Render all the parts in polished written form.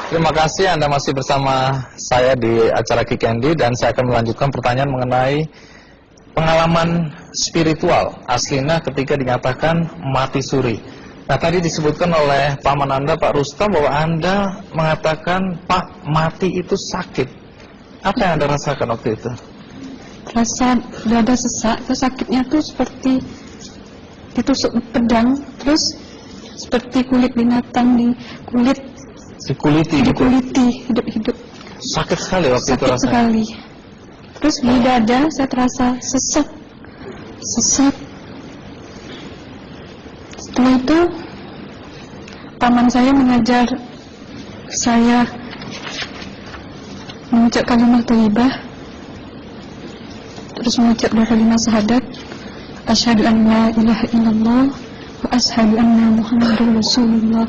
Terima kasih Anda masih bersama saya di acara Ki Candy, dan saya akan melanjutkan pertanyaan mengenai pengalaman spiritual aslinya ketika dinyatakan mati suri. Nah, tadi disebutkan oleh paman Anda, Pak Rustam, bahwa Anda mengatakan, Pak, mati itu sakit. Apa yang Anda rasakan waktu itu? Rasa dada sesak, terus sakitnya tuh seperti ditusuk pedang, terus seperti kulit binatang Dikuliti gitu? dikuliti hidup-hidup. Sakit sekali waktu itu Sakit rasanya? sekali. Terus di dada saya terasa sesak. Setelah itu paman saya mengajar saya mengucap kalimat thayyibah, terus mengucap 2 kalimat syahadat, asyhadu an la ilaha illallah wa asyhadu anna muhammadar rasulullah.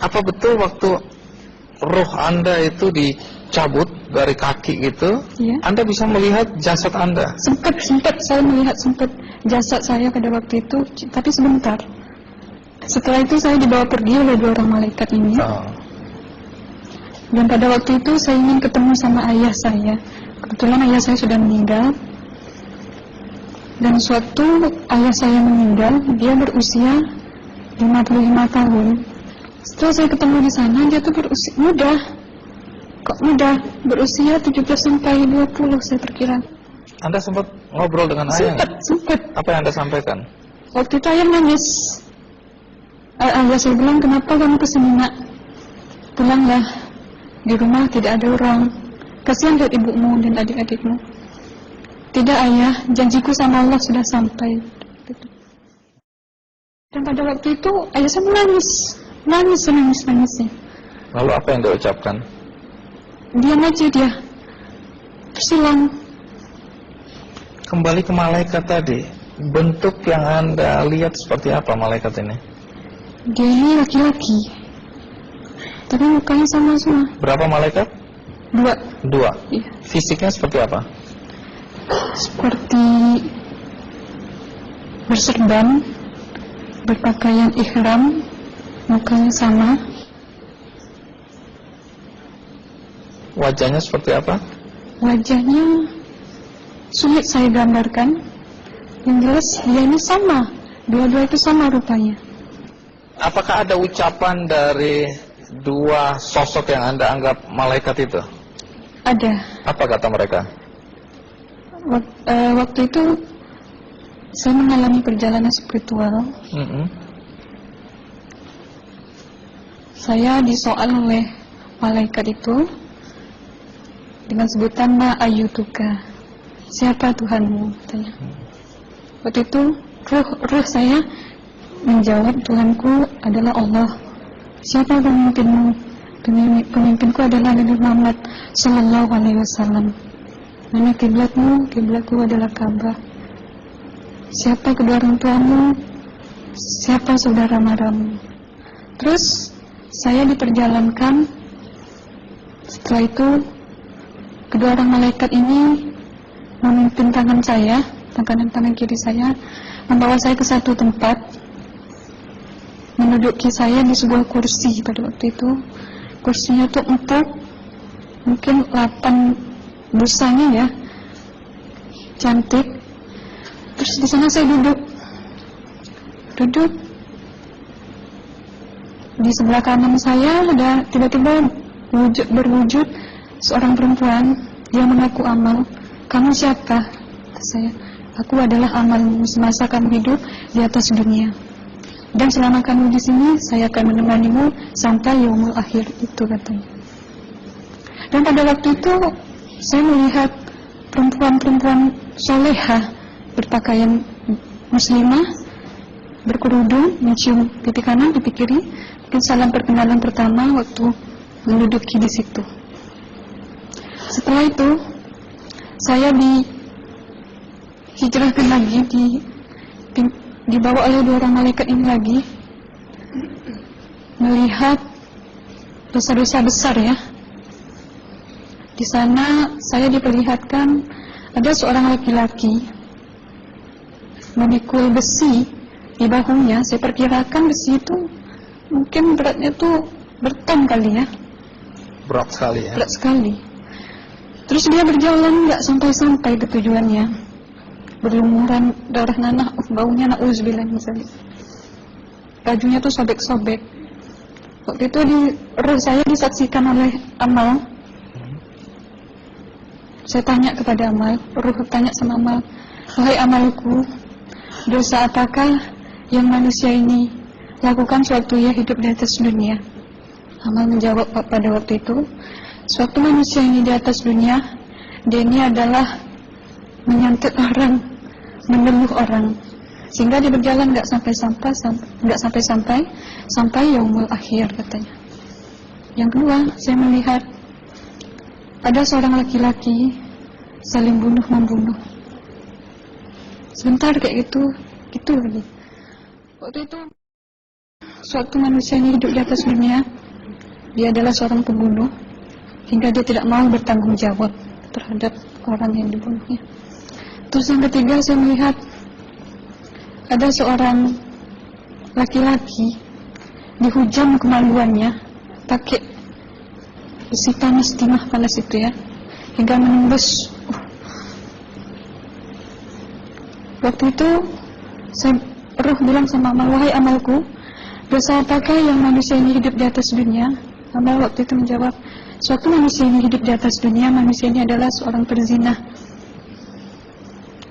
Apa betul waktu roh Anda itu dicabut dari kaki gitu, Ya. Anda bisa melihat jasad Anda? Sempat saya melihat jasad saya pada waktu itu, tapi sebentar. Setelah itu saya dibawa pergi oleh 2 orang malaikat ini. Dan pada waktu itu saya ingin ketemu sama ayah saya. Kebetulan ayah saya sudah meninggal. Dan suatu ayah saya meninggal, dia berusia 55 tahun. Setelah saya ketemu di sana, dia tuh berusia muda. Kok muda? Berusia 17 sampai 20 saya perkira. Anda sempat ngobrol dengan ayah? Sempat. Apa yang Anda sampaikan? Waktu itu ayah nangis. Ayah saya bilang, kenapa kamu kesini nak? Pulanglah, di rumah tidak ada orang. Kasihan lihat ibumu dan adik-adikmu. Tidak ayah, janjiku sama Allah sudah sampai. Dan pada waktu itu ayah saya menangis. Lalu apa yang dia ucapkan? Diam aja dia, tersilang. Kembali ke malaikat tadi, bentuk yang Anda lihat seperti apa malaikat ini? Dia ini laki-laki, tapi mukanya sama semua. Berapa malaikat? 2. 2. Iya. Fisiknya seperti apa? Seperti berserban, berpakaian ihram, mukanya sama. Wajahnya seperti apa? Wajahnya sulit saya gambarkan. Yang jelas dia ini sama, dua-dua itu sama rupanya. Apakah ada ucapan dari 2 sosok yang Anda anggap malaikat itu? Ada. Apa kata mereka? Waktu itu saya mengalami perjalanan spiritual. Saya disoal oleh malaikat itu dengan sebutan ma ayyutuka, siapa Tuhanmu, katanya. Waktu itu ruh saya menjawab, Tuhanku adalah Allah. Siapa pemimpinmu? Pemimpinku adalah Nabi Muhammad sallallahu alaihi wasallam. Mana kiblatmu? Kiblatku adalah Ka'bah. Siapa kedua orang tuamu? Siapa saudara maramu? Terus saya diperjalankan. Setelah itu kedua orang malaikat ini memimpin tangan saya, tangan kiri saya, membawa saya ke satu tempat, menduduki saya di sebuah kursi. Pada waktu itu kursinya tuh empuk, mungkin 8 busanya ya, cantik. Terus di sana saya duduk. Di sebelah kanan saya ada tiba-tiba berwujud seorang perempuan. Dia mengaku amal. Kamu siapa? Kata saya. Aku adalah amalmu semasa kamu hidup di atas dunia. Dan selama kamu di sini, saya akan menemanimu sampai yaumul akhir, itu katanya. Dan pada waktu itu saya melihat perempuan-perempuan solehah berpakaian muslimah, berkerudung, mencium pipi kanan, pipi kiri. Mungkin salam perkenalan pertama waktu menduduki di situ. Setelah itu saya dihijrahkan lagi, dibawa oleh 2 orang malaikat ini lagi, melihat dosa-dosa besar ya. Di sana saya diperlihatkan ada seorang laki-laki memikul besi di bahunya. Saya perkirakan besi itu mungkin beratnya tuh berton kali ya, Berat sekali ya. berat sekali. Terus dia berjalan nggak sampai-sampai ke tujuannya, berlumuran darah nanah, baunya na'udzubillah misalnya. Bajunya tuh sobek-sobek. Waktu itu roh saya disaksikan oleh Amal. Saya tanya kepada Amal, roh tanya sama Amal, wahai Amalku, dosa apakah yang manusia ini lakukan sewaktu ia hidup di atas dunia? Amal menjawab pada waktu itu, sewaktu manusia ini di atas dunia, dia ini adalah menyantet orang, meneluh orang, sehingga dia berjalan nggak sampai yaumul akhir katanya. Yang kedua, saya melihat ada seorang laki-laki saling bunuh-membunuh. Sebentar kayak gitu lagi. Waktu itu, suatu manusia ini hidup di atas dunia, dia adalah seorang pembunuh, hingga dia tidak mau bertanggung jawab terhadap orang yang dibunuhnya. Terus yang ketiga, saya melihat ada seorang laki-laki dihujam kemaluannya pakai besi panas, timah panas itu ya, hingga menembus. Waktu itu roh bilang sama Amal, wahai Amalku, dosa apakah yang manusia ini hidup di atas dunia? Amal waktu itu menjawab, suatu manusia ini hidup di atas dunia, manusia ini adalah seorang perzina.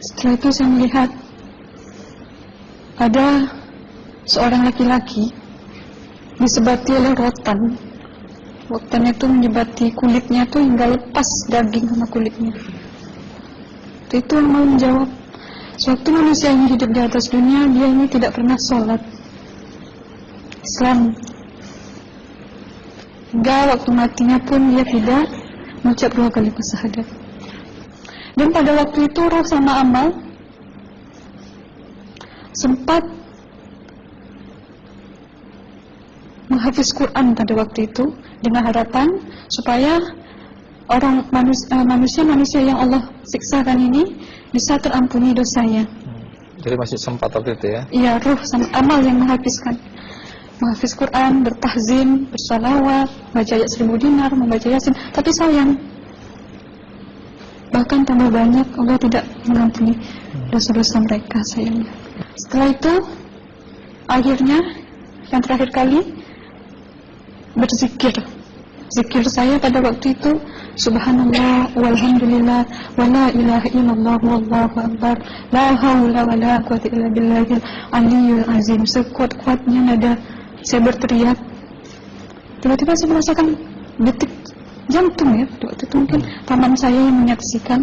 Setelah itu saya melihat ada seorang laki-laki disebati oleh rotan. Rotan itu menyebati kulitnya tuh hingga lepas daging sama kulitnya. Itu yang mau menjawab, suatu manusia ini hidup di atas dunia, dia ini tidak pernah sholat Islam. Hingga waktu matinya pun dia tidak mengucap 2 kali syahadat. Dan pada waktu itu roh sama Amal sempat menghafiz Quran pada waktu itu dengan harapan supaya orang manusia yang Allah siksakan ini bisa terampuni dosanya. Jadi masih sempat waktu itu ya? Iya, roh sama Amal yang menghafiz Quran, bertahzim, bersalawat, baca ayat 1000 dinar, membaca Yasin. Tapi sayang, bahkan tambah banyak Allah tidak mengampuni dosa-dosa mereka, sayangnya. Setelah itu, akhirnya yang terakhir kali berzikir. Zikir saya pada waktu itu, subhanallah, walhamdulillah, wa la ilaha illallah, wallahu akbar, la haula wa la quwwata illa billahil aliyyil azim. Sekuat-kuatnya nada saya berteriak. Tiba-tiba saya merasakan detik jantung ya. Waktu itu mungkin paman saya yang menyaksikan.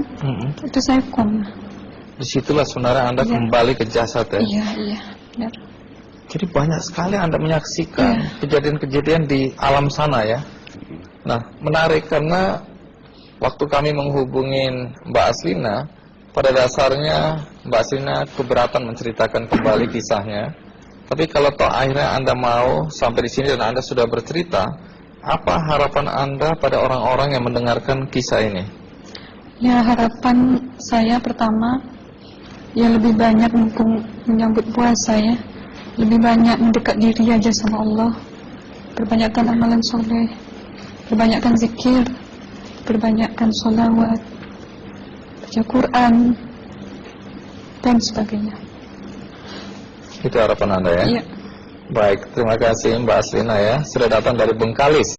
Itu saya koma. Disitulah sebenarnya Anda kembali ke jasad ya? Iya, benar. Jadi banyak sekali Anda menyaksikan kejadian-kejadian di alam sana ya. Nah, menarik karena waktu kami menghubungin Mbak Aslina, pada dasarnya Mbak Aslina keberatan menceritakan kembali kisahnya. Tapi kalau toh akhirnya Anda mau sampai di sini dan Anda sudah bercerita, apa harapan Anda pada orang-orang yang mendengarkan kisah ini? Ya, harapan saya pertama, ya lebih banyak mumpung menyambut puasa ya, lebih banyak mendekat diri aja sama Allah, perbanyakkan amalan soleh, perbanyakkan zikir, perbanyakkan sholawat, baca Quran, dan sebagainya. Itu harapan Anda ya? Iya. Baik, terima kasih Mbak Aslina ya, sudah datang dari Bengkalis.